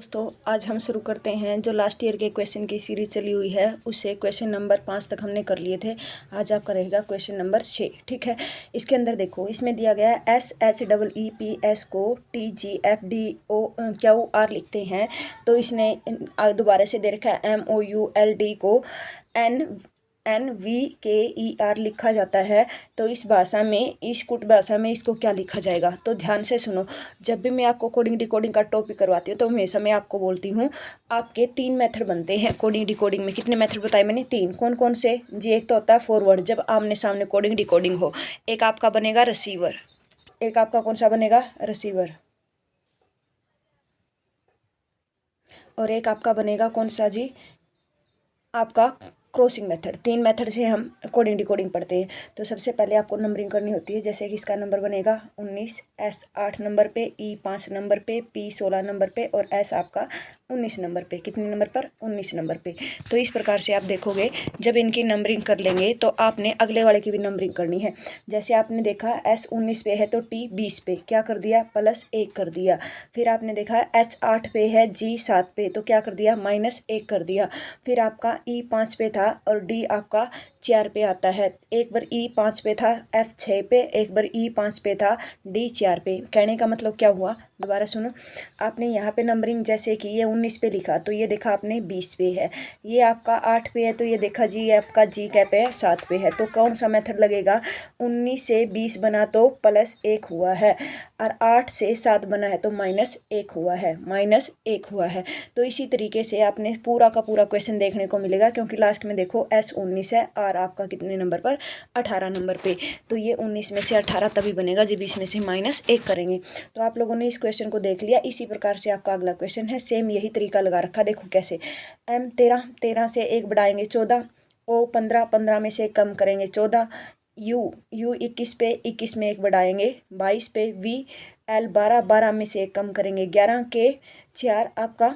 दोस्तों आज हम शुरू करते हैं जो लास्ट ईयर के क्वेश्चन की सीरीज चली हुई है उससे क्वेश्चन नंबर 5 तक हमने कर लिए थे। आज आपका रहेगा क्वेश्चन नंबर 6। ठीक है, इसके अंदर देखो, इसमें दिया गया है SHEEPS को TGFDOQR लिखते हैं। तो इसने दोबारा से दे रखा है MOULD को NVKER लिखा जाता है। तो इस भाषा में, इस कुट भाषा में इसको क्या लिखा जाएगा? तो ध्यान से सुनो, जब भी मैं आपको कोडिंग डिकोडिंग का टॉपिक करवाती हूँ तो हमेशा मैं आपको बोलती हूँ आपके 3 मेथड बनते हैं कोडिंग डिकोडिंग में। कितने मेथड बताए मैंने? 3। कौन कौन से जी? एक तो होता है फॉरवर्ड, जब आमने सामने कोडिंग डिकोडिंग हो। एक आपका बनेगा रिसीवर, एक आपका कौन सा बनेगा? रिसीवर। और एक आपका बनेगा कौन सा जी? आपका क्रॉसिंग मेथड। 3 मेथड से हम कोडिंग डिकोडिंग पढ़ते हैं। तो सबसे पहले आपको नंबरिंग करनी होती है। जैसे कि इसका नंबर बनेगा 19, S 8 नंबर पे, E 5 नंबर पे, P 16 नंबर पे और S आपका 19 नंबर पे। कितने नंबर पर? 19 नंबर पे। तो इस प्रकार से आप देखोगे, जब इनकी नंबरिंग कर लेंगे तो आपने अगले वाले की भी नंबरिंग करनी है। जैसे आपने देखा S 19 पे है तो T 20 पे क्या कर दिया? +1 कर दिया। फिर आपने देखा H 8 पे है, G 7 पे तो क्या कर दिया? -1 कर दिया। फिर आपका E 5 पे था और D आपका 4 पे आता है। एक बार E 5 पे था, F 6 पे, एक बार E 5 पे था, D 4 पे। कहने का मतलब क्या हुआ? दोबारा सुनो, आपने यहाँ पे नंबरिंग जैसे कि ये 19 पे लिखा तो ये देखा आपने 20 पे है। ये आपका 8 पे है तो ये देखा जी आपका G क्या पे है? 7 पे है। तो कौन सा मेथड लगेगा? 19 से 20 बना तो +1 हुआ है और 8 से 7 बना है तो -1 हुआ है, -1 हुआ है। तो इसी तरीके से आपने पूरा का पूरा क्वेश्चन देखने को मिलेगा, क्योंकि लास्ट में देखो S 19 है और आपका कितने नंबर पर? 18 नंबर पे। तो ये 19 में से 18 तभी बनेगा जब इसमें से -1 करेंगे। तो आप लोगों ने इस क्वेश्चन को देख लिया। इसी प्रकार से आपका अगला क्वेश्चन है, सेम यही तरीका लगा रखा। देखो कैसे, M 13, 13 से 1 बढ़ाएंगे 14, O 15, 15 में से कम करेंगे 14, U 21 पे, 21 में 1 बढ़ाएंगे 22 पे, V L 12, 12 में से 1 कम करेंगे 11 के 4 आपका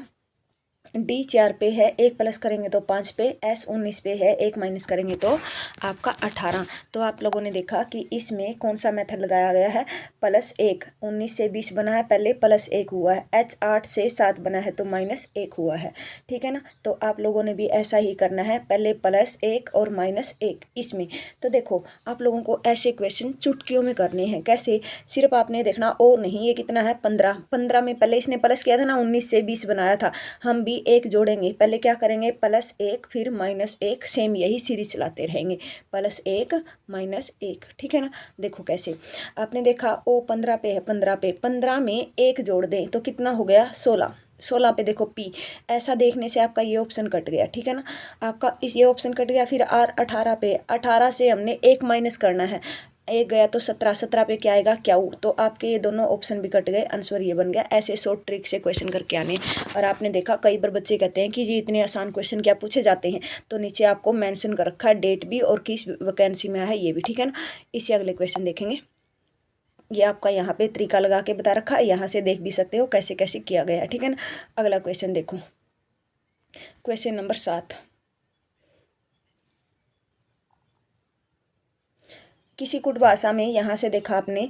D 4 पे है, 1 प्लस करेंगे तो 5 पे, S 19 पे है, 1 माइनस करेंगे तो आपका 18। तो आप लोगों ने देखा कि इसमें कौन सा मेथड लगाया गया है? +1। 19 से 20 बना है, पहले +1 हुआ है। H 8 से 7 बना है तो -1 हुआ है। ठीक है ना? तो आप लोगों ने भी ऐसा ही करना है, पहले +1 और -1 इसमें। तो देखो, आप लोगों को ऐसे क्वेश्चन चुटकियों में करने हैं। कैसे? सिर्फ आपने देखना ओ नहीं, ये कितना है? 15। 15 में पहले इसने प्लस किया था ना, 19 से 20 बनाया था। हम भी 1 जोड़ेंगे, पहले क्या करेंगे? +1 फिर -1, सेम यही सीरीज चलाते रहेंगे, +1 -1। ठीक है ना? देखो कैसे, आपने देखा ओ 15 पे है, 15 पे 15 में 1 जोड़ दें तो कितना हो गया? 16। 16 पे देखो P, ऐसा देखने से आपका ये ऑप्शन कट गया। ठीक है ना? आपका इस ये ऑप्शन कट गया। फिर R 18 पे, 18 से हमने 1 माइनस करना है, 1 गया तो 17, 17 पे क्या आएगा? क्यू। तो आपके ये दोनों ऑप्शन भी कट गए, आंसर ये बन गया। ऐसे शॉर्ट ट्रिक से क्वेश्चन करके आने। और आपने देखा कई बार बच्चे कहते हैं कि जी इतने आसान क्वेश्चन क्या पूछे जाते हैं? तो नीचे आपको मेंशन कर रखा है डेट भी और किस वैकेंसी में है ये भी। ठीक है ना? इसी अगले क्वेश्चन देखेंगे। ये आपका यहाँ पे तरीका लगा के बता रखा है, यहाँ से देख भी सकते हो कैसे कैसे किया गया है। ठीक है ना? अगला क्वेश्चन देखो, क्वेश्चन नंबर 7। किसी कुट भाषा में यहाँ से देखा आपने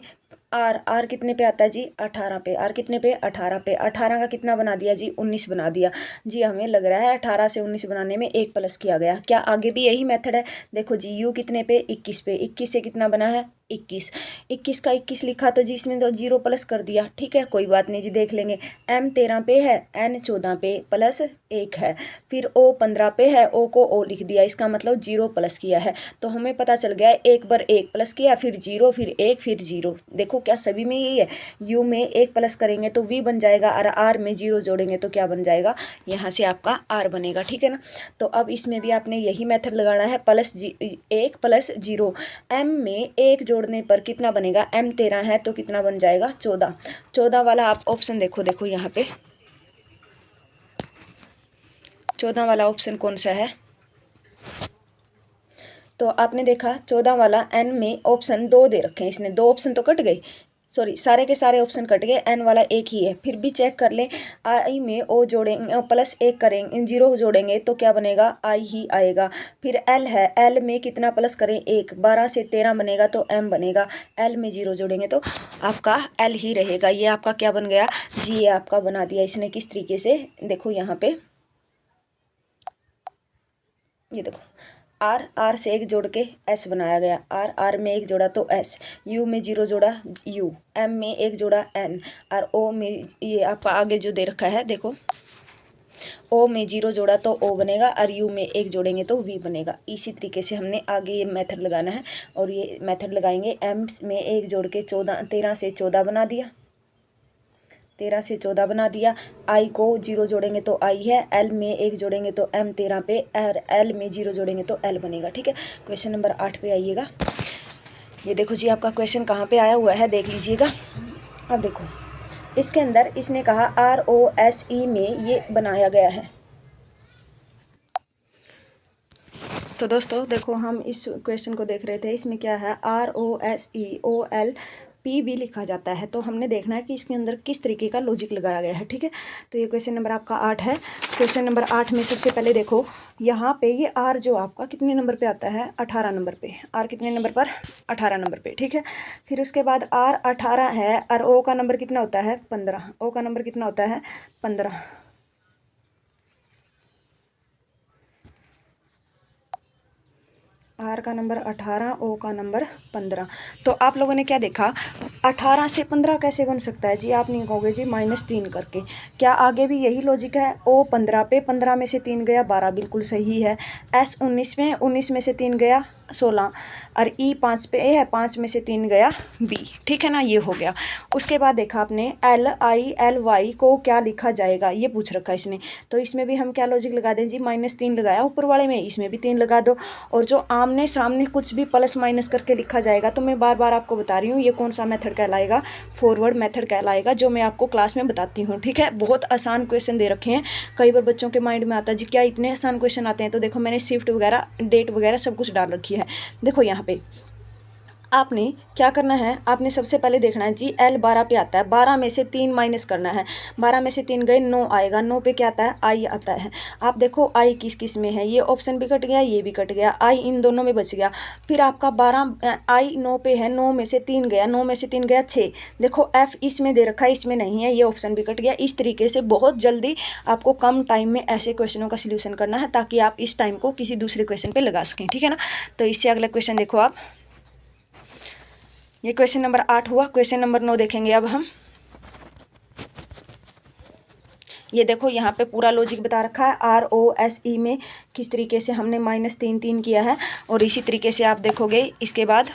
आर कितने पे आता है जी? 18 पे। आर कितने पे? 18 पे। 18 का कितना बना दिया जी? 19 बना दिया जी। हमें लग रहा है 18 से 19 बनाने में 1 प्लस किया गया। क्या आगे भी यही मेथड है? देखो जी, यू कितने पे? 21 पे। 21 से कितना बना है? 21। 21 का 21 लिखा तो जी इसमें तो 0 प्लस कर दिया। ठीक है, कोई बात नहीं जी, देख लेंगे। M 13 पे है, N 14 पे, +1 है। फिर O 15 पे है, O को O लिख दिया, इसका मतलब 0 प्लस किया है। तो हमें पता चल गया एक बार 1 प्लस किया, फिर 0, फिर 1, फिर 0। देखो क्या सभी में यही है? U में 1 प्लस करेंगे तो V बन जाएगा और R में 0 जोड़ेंगे तो क्या बन जाएगा? यहाँ से आपका R बनेगा। ठीक है ना? तो अब इसमें भी आपने यही मेथड लगाना है, +1 + 0। M में 1 जोड़ने पर कितना बनेगा? M 13 है तो कितना बन जाएगा? 14। 14 वाला आप ऑप्शन देखो, देखो यहाँ पे 14 वाला ऑप्शन कौन सा है? तो आपने देखा 14 वाला N में ऑप्शन 2 दे रखे हैं इसने, 2 ऑप्शन तो कट गए। सॉरी सारे के सारे ऑप्शन कट गए, एन वाला एक ही है। फिर भी चेक कर लें, आई में ओ जोड़ेंगे प्लस एक करेंगे, इन जीरो जोड़ेंगे तो क्या बनेगा, आई ही आएगा। फिर एल है, एल में कितना प्लस करें, एक, 12 से 13 बनेगा तो एम बनेगा, एल में जीरो जोड़ेंगे तो आपका एल ही रहेगा। ये आपका क्या बन गया जी, ये आपका बना दिया इसने किस तरीके से, देखो यहाँ पे ये देखो, आर आर से एक जोड़ के एस बनाया गया, आर आर में एक जोड़ा तो एस, यू में जीरो जोड़ा यू, एम में एक जोड़ा एन, और ओ में ये आपका आगे जो दे रखा है देखो, ओ में जीरो जोड़ा तो ओ बनेगा, और यू में एक जोड़ेंगे तो वी बनेगा। इसी तरीके से हमने आगे ये मेथड लगाना है, और ये मेथड लगाएंगे। एम में एक जोड़ के 13 से 14 बना दिया, 13 से 14 बना दिया। आई को जीरो जोड़ेंगे तो आई है, एल में एक जोड़ेंगे तो एम 13 पे, और एल में जीरो जोड़ेंगे तो एल बनेगा। ठीक है, क्वेश्चन नंबर 8 पे आइएगा। ये देखो जी आपका क्वेश्चन कहाँ पे आया हुआ है, देख लीजिएगा। अब देखो इसके अंदर इसने कहा ROSE में ये बनाया गया है। तो दोस्तों देखो हम इस क्वेश्चन को देख रहे थे, इसमें क्या है ROSEOLP भी लिखा जाता है। तो हमने देखना है कि इसके अंदर किस तरीके का लॉजिक लगाया गया है। ठीक है, तो ये क्वेश्चन नंबर आपका 8 है। क्वेश्चन नंबर 8 में सबसे पहले देखो यहाँ पे ये आर जो आपका कितने नंबर पे आता है, 18 नंबर पे। आर कितने नंबर पर, 18 नंबर पे। ठीक है, फिर उसके बाद आर 18 है और ओ का नंबर कितना होता है, 15। ओ का नंबर कितना होता है, 15। आर का नंबर 18, ओ का नंबर 15। तो आप लोगों ने क्या देखा, 18 से 15 कैसे बन सकता है जी, आप नहीं कहोगे जी -3 करके। क्या आगे भी यही लॉजिक है, ओ 15 पे, 15 में से 3 गया 12, बिल्कुल सही है। एस 19 में, 19 में से 3 गया 16, और ई 5 पे है, 5 में से 3 गया बी। ठीक है ना, ये हो गया। उसके बाद देखा आपने LILY को क्या लिखा जाएगा, ये पूछ रखा है इसने। तो इसमें भी हम क्या लॉजिक लगा दें जी, -3 लगाया ऊपर वाले में, इसमें भी 3 लगा दो। और जो आमने सामने कुछ भी प्लस माइनस करके लिखा जाएगा, तो मैं बार बार आपको बता रही हूँ ये कौन सा मेथड कहलाएगा, फॉरवर्ड मेथड कहलाएगा, जो मैं आपको क्लास में बताती हूँ। ठीक है, बहुत आसान क्वेश्चन दे रखे हैं। कई बार बच्चों के माइंड में आता है जी क्या इतने आसान क्वेश्चन आते हैं, तो देखो मैंने शिफ्ट वगैरह डेट वगैरह सब कुछ डाल रखी है। देखो यहाँ पे आपने क्या करना है, आपने सबसे पहले देखना है जी L 12 पे आता है, 12 में से 3 माइनस करना है। 12 में से 3 गए 9 आएगा, 9 पे क्या आता है, I आता है। आप देखो I किस किस में है, ये ऑप्शन भी कट गया, ये भी कट गया, I इन दोनों में बच गया। फिर आपका 12 I 9 पे है, 9 में से 3 गया, 9 में से 3 गया 6। देखो F इसमें दे रखा है, इसमें नहीं है, ये ऑप्शन भी कट गया। इस तरीके से बहुत जल्दी आपको कम टाइम में ऐसे क्वेश्चनों का सोल्यूशन करना है, ताकि आप इस टाइम को किसी दूसरे क्वेश्चन पर लगा सकें। ठीक है ना, तो इससे अगला क्वेश्चन देखो आप, ये क्वेश्चन नंबर 8 हुआ। क्वेश्चन नंबर 9 देखेंगे अब हम। ये देखो यहाँ पे पूरा लॉजिक बता रखा है, ROSE में किस तरीके से हमने -3 किया है। और इसी तरीके से आप देखोगे इसके बाद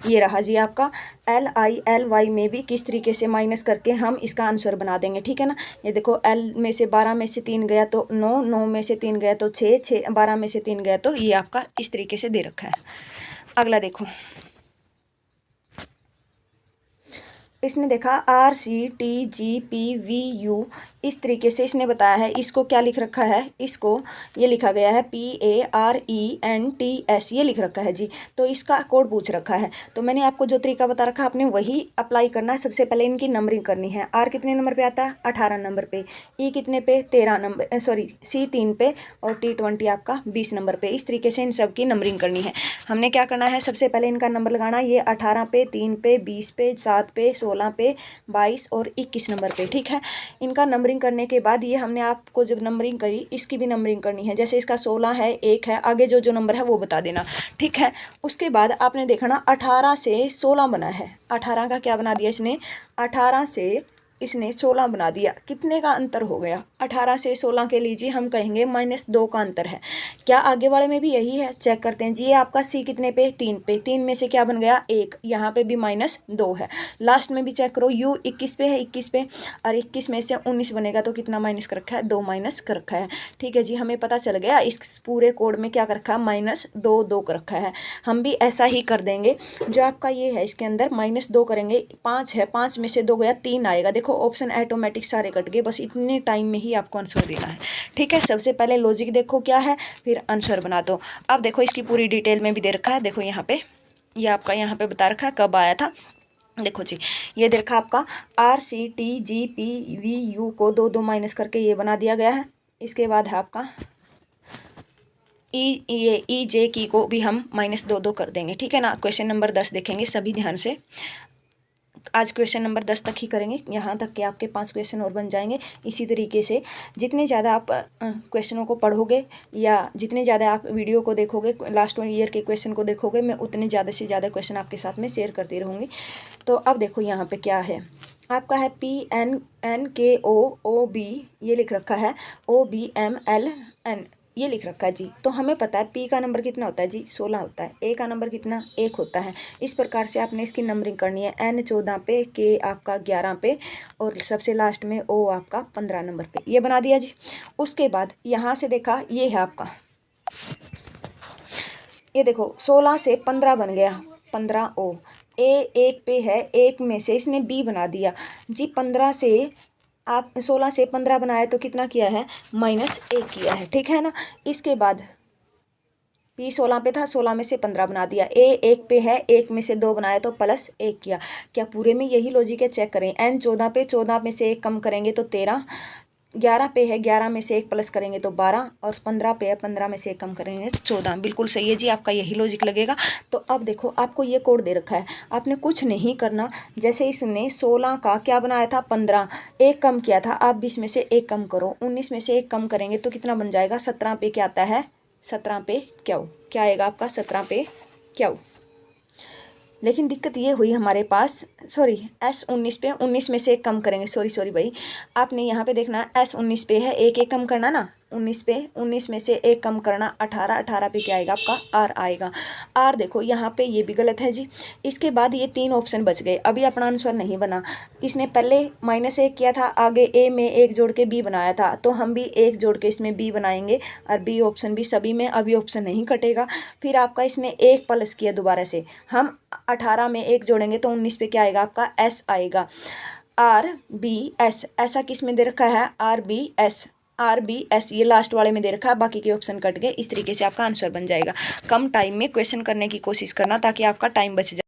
ये रहा जी आपका LILY में भी किस तरीके से माइनस करके हम इसका आंसर बना देंगे। ठीक है ना, ये देखो L में से 12 में से 3 गया तो 9, 9 में से 3 गया तो 6, 12 में से 3 गया तो ये आपका इस तरीके से दे रखा है। अगला देखो, इसने देखा RCTGPVU, इस तरीके से इसने बताया है। इसको क्या लिख रखा है, इसको ये लिखा गया है PARENTS, ये लिख रखा है जी। तो इसका कोड पूछ रखा है, तो मैंने आपको जो तरीका बता रखा है आपने वही अप्लाई करना है। सबसे पहले इनकी नंबरिंग करनी है। R कितने नंबर पे आता है, 18 नंबर पे। E कितने पे, 13 नंबर, सॉरी C 3 पे, और T20 आपका 20 नंबर पे। इस तरीके से इन सब की नंबरिंग करनी है। हमने क्या करना है, सबसे पहले इनका नंबर लगाना, ये 18 पे, 3 पे, 20 पे, 7 पे, 16 पे, 22 और 21 नंबर पे। ठीक है, इनका नंबरिंग करने के बाद ये हमने आपको जब नंबरिंग करी, इसकी भी नंबरिंग करनी है। जैसे इसका 16 है, 1 है, आगे जो जो नंबर है वो बता देना। ठीक है, उसके बाद आपने देखना 18 से 16 बना है। 18 का क्या बना दिया इसने, 18 से इसने 16 बना दिया। कितने का अंतर हो गया, 18 से 16 के लीजिए हम कहेंगे -2 का अंतर है। क्या आगे वाले में भी यही है, चेक करते हैं जी। ये आपका C कितने पे, 3 पे, 3 में से क्या बन गया 1, यहाँ पे भी -2 है। लास्ट में भी चेक करो, U 21 पे है, 21 पे, और 21 में से 19 बनेगा तो कितना माइनस कर रखा है, 2 माइनस कर रखा है। ठीक है जी, हमें पता चल गया इस पूरे कोड में क्या कर रखा है, -2 कर रखा है। हम भी ऐसा ही कर देंगे। जो आपका ये है इसके अंदर -2 करेंगे, 5 है, 5 में से 2 गया 3 आएगा। देखो ऑप्शन ऑटोमेटिक सारे कट गए, बस इतने टाइम में ही आपको आंसर देना है। ठीक है, सबसे पहले लॉजिक देखो क्या है, फिर आंसर बना दो। अब देखो इसकी पूरी डिटेल में भी दे रखा है। देखो यहाँ पे ये आपका यहाँ पे बता रखा है कब आया था। देखो जी, ये देखा आपका RCTGPVU को 2 माइनस करके ये बना दिया गया है। इसके बाद है आपका EJ की को भी हम -2 कर देंगे, ठीक है ना। क्वेश्चन नंबर 10 देखेंगे सभी ध्यान से। आज क्वेश्चन नंबर 10 तक ही करेंगे, यहाँ तक कि आपके 5 क्वेश्चन और बन जाएंगे। इसी तरीके से जितने ज़्यादा आप क्वेश्चनों को पढ़ोगे या जितने ज़्यादा आप वीडियो को देखोगे, लास्ट ईयर के क्वेश्चन को देखोगे, मैं उतने ज़्यादा से ज़्यादा क्वेश्चन आपके साथ में शेयर करती रहूँगी। तो अब देखो यहाँ पे क्या है आपका है PNNKOOB ये लिख रखा है, OBMLN ये लिख रखा है जी। तो हमें पता है P का नंबर कितना होता है जी, 16 होता है। A का नंबर कितना, 1 होता है। इस प्रकार से आपने इसकी नंबरिंग करनी है। N 14 पे, K आपका 11 पे और सबसे लास्ट में O आपका 15 नंबर पे। ये बना दिया जी। उसके बाद यहाँ से देखा, ये है आपका, ये देखो 16 से 15 बन गया, 15 O। A 1 पे है, 1 में से इसने B बना दिया जी। 15 से आप 16 से 15 बनाया तो कितना किया है, -1 किया है, ठीक है ना। इसके बाद P 16 पे था, 16 में से 15 बना दिया। A 1 पे है, 1 में से 2 बनाया तो +1 किया। क्या पूरे में यही लॉजिक है, चेक करें। N 14 पे, 14 में से 1 कम करेंगे तो 13, 11 पे है, 11 में से 1 प्लस करेंगे तो 12 और 15 पे है, 15 में से 1 कम करेंगे तो 14। बिल्कुल सही है जी, आपका यही लॉजिक लगेगा। तो अब देखो आपको ये कोड दे रखा है, आपने कुछ नहीं करना। जैसे इसने 16 का क्या बनाया था, 15, 1 कम किया था, आप 20 में से 1 कम करो, 19 में से 1 कम करेंगे तो कितना बन जाएगा, 17 पे क्या आता है, 17 पे क्या आएगा आपका, 17 पे क्या। लेकिन दिक्कत ये हुई हमारे पास, सॉरी S 19 पे, 19 में से 1 कम करेंगे, सॉरी भाई, आपने यहाँ पे देखना S 19 पे है, 1 कम करना ना, 19 पे, 19 में से 1 कम करना 18, 18 पे क्या आएगा आपका, R आएगा। R देखो यहाँ पे ये भी गलत है जी। इसके बाद ये 3 ऑप्शन बच गए, अभी अपना आंसर नहीं बना। इसने पहले -1 किया था, आगे A में 1 जोड़ के B बनाया था, तो हम भी 1 जोड़ के इसमें B बनाएंगे और B ऑप्शन भी सभी में, अभी ऑप्शन नहीं कटेगा। फिर आपका इसने 1 प्लस किया दोबारा से, हम 18 में 1 जोड़ेंगे तो 19 पे क्या आएगा आपका, S आएगा, RBS। ऐसा किस में दे रखा है, RBS ये लास्ट वाले में दे रखा है, बाकी के ऑप्शन कट गए। इस तरीके से आपका आंसर बन जाएगा। कम टाइम में क्वेश्चन करने की कोशिश करना ताकि आपका टाइम बच जाए।